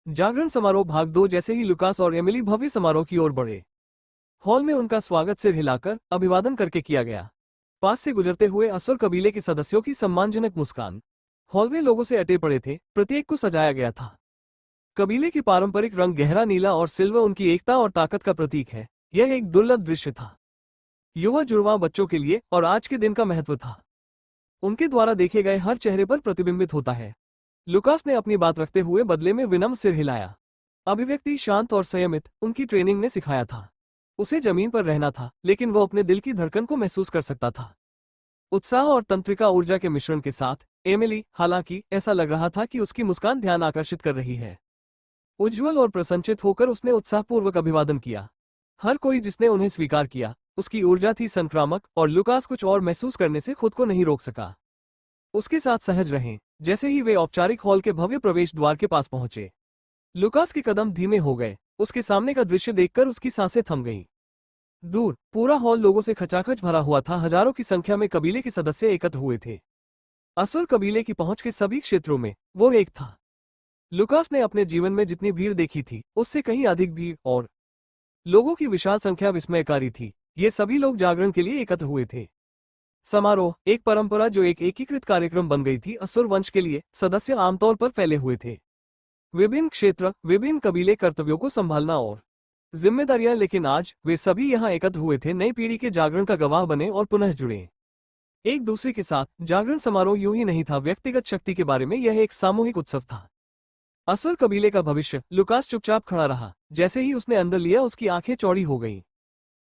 जागरण समारोह भाग 2। जैसे ही लुकास और एमिली भव्य समारोह की ओर बढ़े, हॉल में उनका स्वागत सिर हिलाकर अभिवादन करके किया गया। पास से गुजरते हुए असुर कबीले के सदस्यों की सम्मानजनक मुस्कान हॉल में लोगों से अटे पड़े थे। प्रत्येक को सजाया गया था। कबीले की पारंपरिक रंग गहरा नीला और सिल्वर उनकी एकता और ताकत का प्रतीक है। यह एक दुर्लभ दृश्य था, युवा जुड़वां बच्चों के लिए, और आज के दिन का महत्व था। उनके द्वारा देखे गए हर चेहरे पर प्रतिबिंबित होता है। लुकास ने अपनी बात रखते हुए बदले में विनम्र सिर हिलाया। अभिव्यक्ति शांत और संयमित उनकी ट्रेनिंग ने सिखाया था। उसे जमीन पर रहना था, लेकिन वो अपने दिल की धड़कन को महसूस कर सकता था। उत्साह और तंत्रिका ऊर्जा के मिश्रण के साथ एमिली, हालांकि ऐसा लग रहा था कि उसकी मुस्कान ध्यान आकर्षित कर रही है। उज्ज्वल और प्रसन्नचित होकर उसने उत्साहपूर्वक अभिवादन किया। हर कोई जिसने उन्हें स्वीकार किया, उसकी ऊर्जा थी संक्रामक, और लुकास कुछ और महसूस करने से खुद को नहीं रोक सका। उसके साथ सहज रहें। जैसे ही वे औपचारिक हॉल के भव्य प्रवेश द्वार के पास पहुंचे, लुकास के कदम धीमे हो गए। उसके सामने का दृश्य देखकर उसकी सांसें थम गईं। दूर पूरा हॉल लोगों से खचाखच भरा हुआ था। हजारों की संख्या में कबीले के सदस्य एकत्र हुए थे। असुर कबीले की पहुंच के सभी क्षेत्रों में वो एक था। लुकास ने अपने जीवन में जितनी भीड़ देखी थी, उससे कहीं अधिक भीड़ और लोगों की विशाल संख्या विस्मयकारी थी। ये सभी लोग जागरण के लिए एकत्र हुए थे। समारोह एक परंपरा जो एक एकीकृत कार्यक्रम बन गई थी। असुर वंश के लिए सदस्य आमतौर पर फैले हुए थे। विभिन्न क्षेत्र, विभिन्न कबीले, कर्तव्यों को संभालना और जिम्मेदारियां, लेकिन आज वे सभी यहाँ एकत्र हुए थे, नई पीढ़ी के जागरण का गवाह बने और पुनः जुड़े एक दूसरे के साथ। जागरण समारोह यूं ही नहीं था व्यक्तिगत शक्ति के बारे में, यह एक सामूहिक उत्सव था। असुर कबीले का भविष्य। लुकास चुपचाप खड़ा रहा। जैसे ही उसने अंदर लिया, उसकी आंखें चौड़ी हो गईं।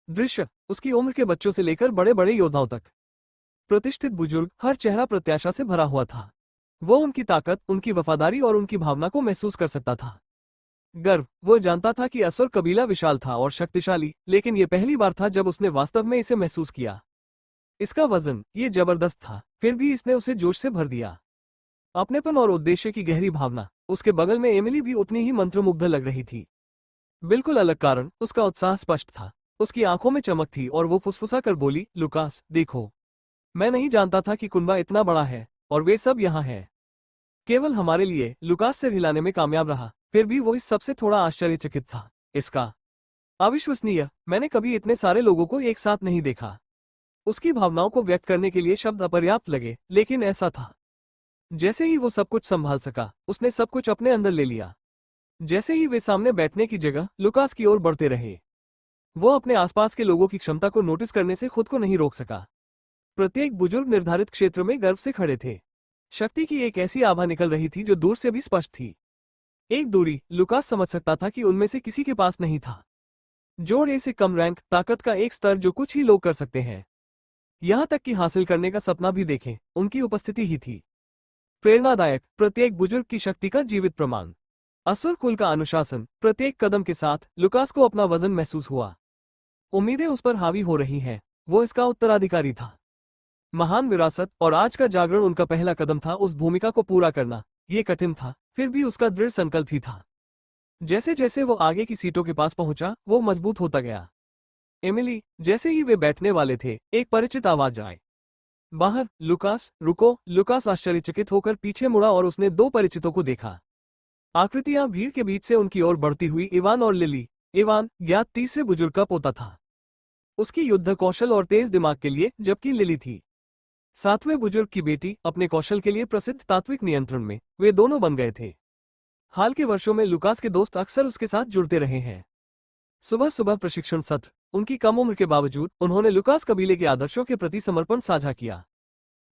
दृश्य उसकी उम्र के बच्चों से लेकर बड़े बड़े योद्धाओं तक, प्रतिष्ठित बुजुर्ग, हर चेहरा प्रत्याशा से भरा हुआ था। वो उनकी ताकत, उनकी वफादारी और उनकी भावना को महसूस कर सकता था। गर्व, वो जानता था कि असुर कबीला विशाल था और शक्तिशाली, लेकिन ये पहली बार था जब उसने वास्तव में इसे महसूस किया। इसका वजन, ये जबरदस्त था, फिर भी इसने उसे जोश से भर दिया। अपनेपन और उद्देश्य की गहरी भावना। उसके बगल में एमिली भी उतनी ही मंत्रमुग्ध लग रही थी। बिल्कुल अलग कारण, उसका उत्साह स्पष्ट था। उसकी आंखों में चमक थी और वो फुसफुसा कर बोली, लुकास, देखो, मैं नहीं जानता था कि कुनबा इतना बड़ा है, और वे सब यहाँ हैं केवल हमारे लिए। लुकास सिर हिलाने में कामयाब रहा, फिर भी वो इस सबसे थोड़ा आश्चर्यचकित था। इसका अविश्वसनीय, मैंने कभी इतने सारे लोगों को एक साथ नहीं देखा। उसकी भावनाओं को व्यक्त करने के लिए शब्द अपर्याप्त लगे, लेकिन ऐसा था जैसे ही वो सब कुछ संभाल सका, उसने सब कुछ अपने अंदर ले लिया। जैसे ही वे सामने बैठने की जगह लुकास की ओर बढ़ते रहे, वो अपने आसपास के लोगों की क्षमता को नोटिस करने से खुद को नहीं रोक सका। प्रत्येक बुजुर्ग निर्धारित क्षेत्र में गर्व से खड़े थे। शक्ति की एक ऐसी आभा निकल रही थी जो दूर से भी स्पष्ट थी। एक दूरी, लुकास समझ सकता था कि उनमें से किसी के पास नहीं था। जोड़ ए से कम रैंक, ताकत का एक स्तर जो कुछ ही लोग कर सकते हैं, यहां तक कि हासिल करने का सपना भी देखें, उनकी उपस्थिति ही थी। प्रेरणादायक, प्रत्येक बुजुर्ग की शक्ति का जीवित प्रमाण। असुर कुल का अनुशासन। प्रत्येक कदम के साथ लुकास को अपना वजन महसूस हुआ। उम्मीदें उस पर हावी हो रही हैं। वो इसका उत्तराधिकारी था। महान विरासत, और आज का जागरण उनका पहला कदम था उस भूमिका को पूरा करना। ये कठिन था, फिर भी उसका दृढ़ संकल्प ही था। जैसे जैसे वो आगे की सीटों के पास पहुंचा, वो मजबूत होता गया। एमिली, जैसे ही वे बैठने वाले थे, एक परिचित आवाज आए, बाहर। लुकास, रुको। लुकास आश्चर्यचकित होकर पीछे मुड़ा और उसने दो परिचितों को देखा। आकृतियां भीड़ के बीच से उनकी ओर बढ़ती हुई। इवान और लिली। इवान ज्ञात तीसरे बुजुर्ग का पोता था, उसकी युद्ध कौशल और तेज दिमाग के लिए, जबकि लिली थी सातवें बुजुर्ग की बेटी, अपने कौशल के लिए प्रसिद्ध। तात्विक नियंत्रण में वे दोनों बन गए थे। हाल के वर्षों में लुकास के दोस्त अक्सर उसके साथ जुड़ते रहे हैं। सुबह सुबह प्रशिक्षण सत्र। उनकी कम उम्र के बावजूद उन्होंने लुकास कबीले के आदर्शों के प्रति समर्पण साझा किया,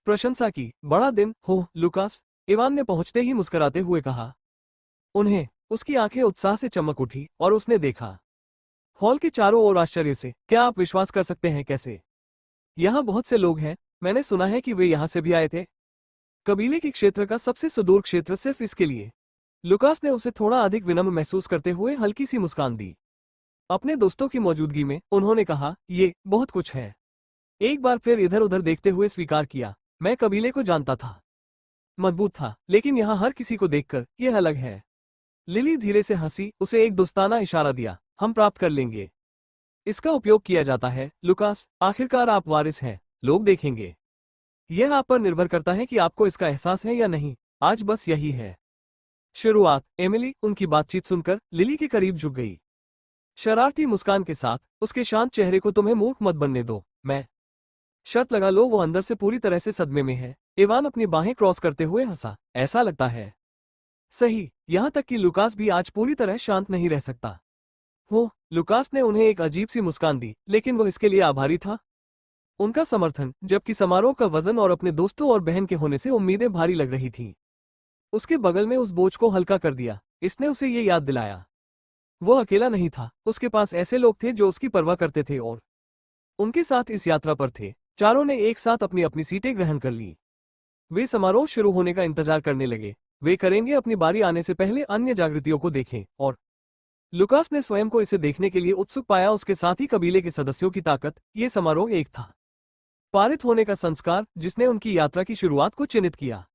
प्रशंसा की। बड़ा दिन हो लुकास, इवान ने पहुंचते ही मुस्कुराते हुए कहा। उन्हें उसकी आंखें उत्साह से चमक उठी और उसने देखा हॉल के चारों ओर आश्चर्य से। क्या आप विश्वास कर सकते हैं, कैसे यहाँ बहुत से लोग हैं? मैंने सुना है कि वे यहाँ से भी आए थे, कबीले के क्षेत्र का सबसे सुदूर क्षेत्र, सिर्फ इसके लिए। लुकास ने उसे थोड़ा अधिक विनम्र महसूस करते हुए हल्की सी मुस्कान दी। अपने दोस्तों की मौजूदगी में उन्होंने कहा, ये बहुत कुछ है। एक बार फिर इधर उधर देखते हुए स्वीकार किया, मैं कबीले को जानता था, मजबूत था, लेकिन यहाँ हर किसी को देखकर यह अलग है। लिली धीरे से हंसी, उसे एक दोस्ताना इशारा दिया, हम प्राप्त कर लेंगे। इसका उपयोग किया जाता है लुकास, आखिरकार आप वारिस हैं, लोग देखेंगे। यह आप पर निर्भर करता है कि आपको इसका एहसास है या नहीं। आज बस यही है। शुरुआत। एमिली उनकी बातचीत सुनकर लिली के करीब झुक गई। शरारती मुस्कान के साथ उसके शांत चेहरे को तुम्हें मूर्ख मत बनने दो, मैं शर्त लगा लो। वो अंदर से पूरी तरह से सदमे में है। इवान अपनी बाहें क्रॉस करते हुए हंसा। ऐसा लगता है सही, यहां तक कि लुकास भी आज पूरी तरह शांत नहीं रह सकता। हो, लुकास ने उन्हें एक अजीब सी मुस्कान दी, लेकिन वो इसके लिए आभारी था। उनका समर्थन, जबकि समारोह का वजन और अपने दोस्तों और बहन के होने से उम्मीदें भारी लग रही थीं, उसके बगल में उस बोझ को हल्का कर दिया। इसने उसे ये याद दिलाया वो अकेला नहीं था, उसके पास ऐसे लोग थे जो उसकी परवाह करते थे और उनके साथ इस यात्रा पर थे। चारों ने एक साथ अपनी अपनी सीटें ग्रहण कर ली। वे समारोह शुरू होने का इंतजार करने लगे। वे करेंगे अपनी बारी आने से पहले अन्य जागृतियों को देखें, और लुकास ने स्वयं को इसे देखने के लिए उत्सुक पाया। उसके साथ ही कबीले के सदस्यों की ताकत, ये समारोह एक था पारित होने का संस्कार जिसने उनकी यात्रा की शुरुआत को चिन्हित किया।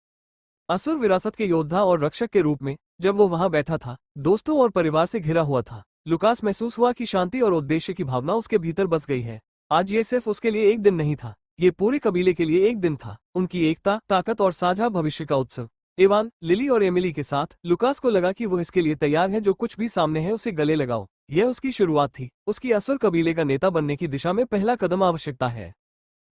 असुर विरासत के योद्धा और रक्षक के रूप में जब वो वहां बैठा था, दोस्तों और परिवार से घिरा हुआ था, लुकास महसूस हुआ कि शांति और उद्देश्य की भावना उसके भीतर बस गई है। आज ये सिर्फ उसके लिए एक दिन नहीं था, ये पूरे कबीले के लिए एक दिन था, उनकी एकता, ताकत और साझा भविष्य का उत्सव। इवान, लिली और एमिली के साथ लुकास को लगा कि वो इसके लिए तैयार है। जो कुछ भी सामने है उसे गले लगाओ। यह उसकी शुरुआत थी, उसकी असुर कबीले का नेता बनने की दिशा में पहला कदम आवश्यकता है।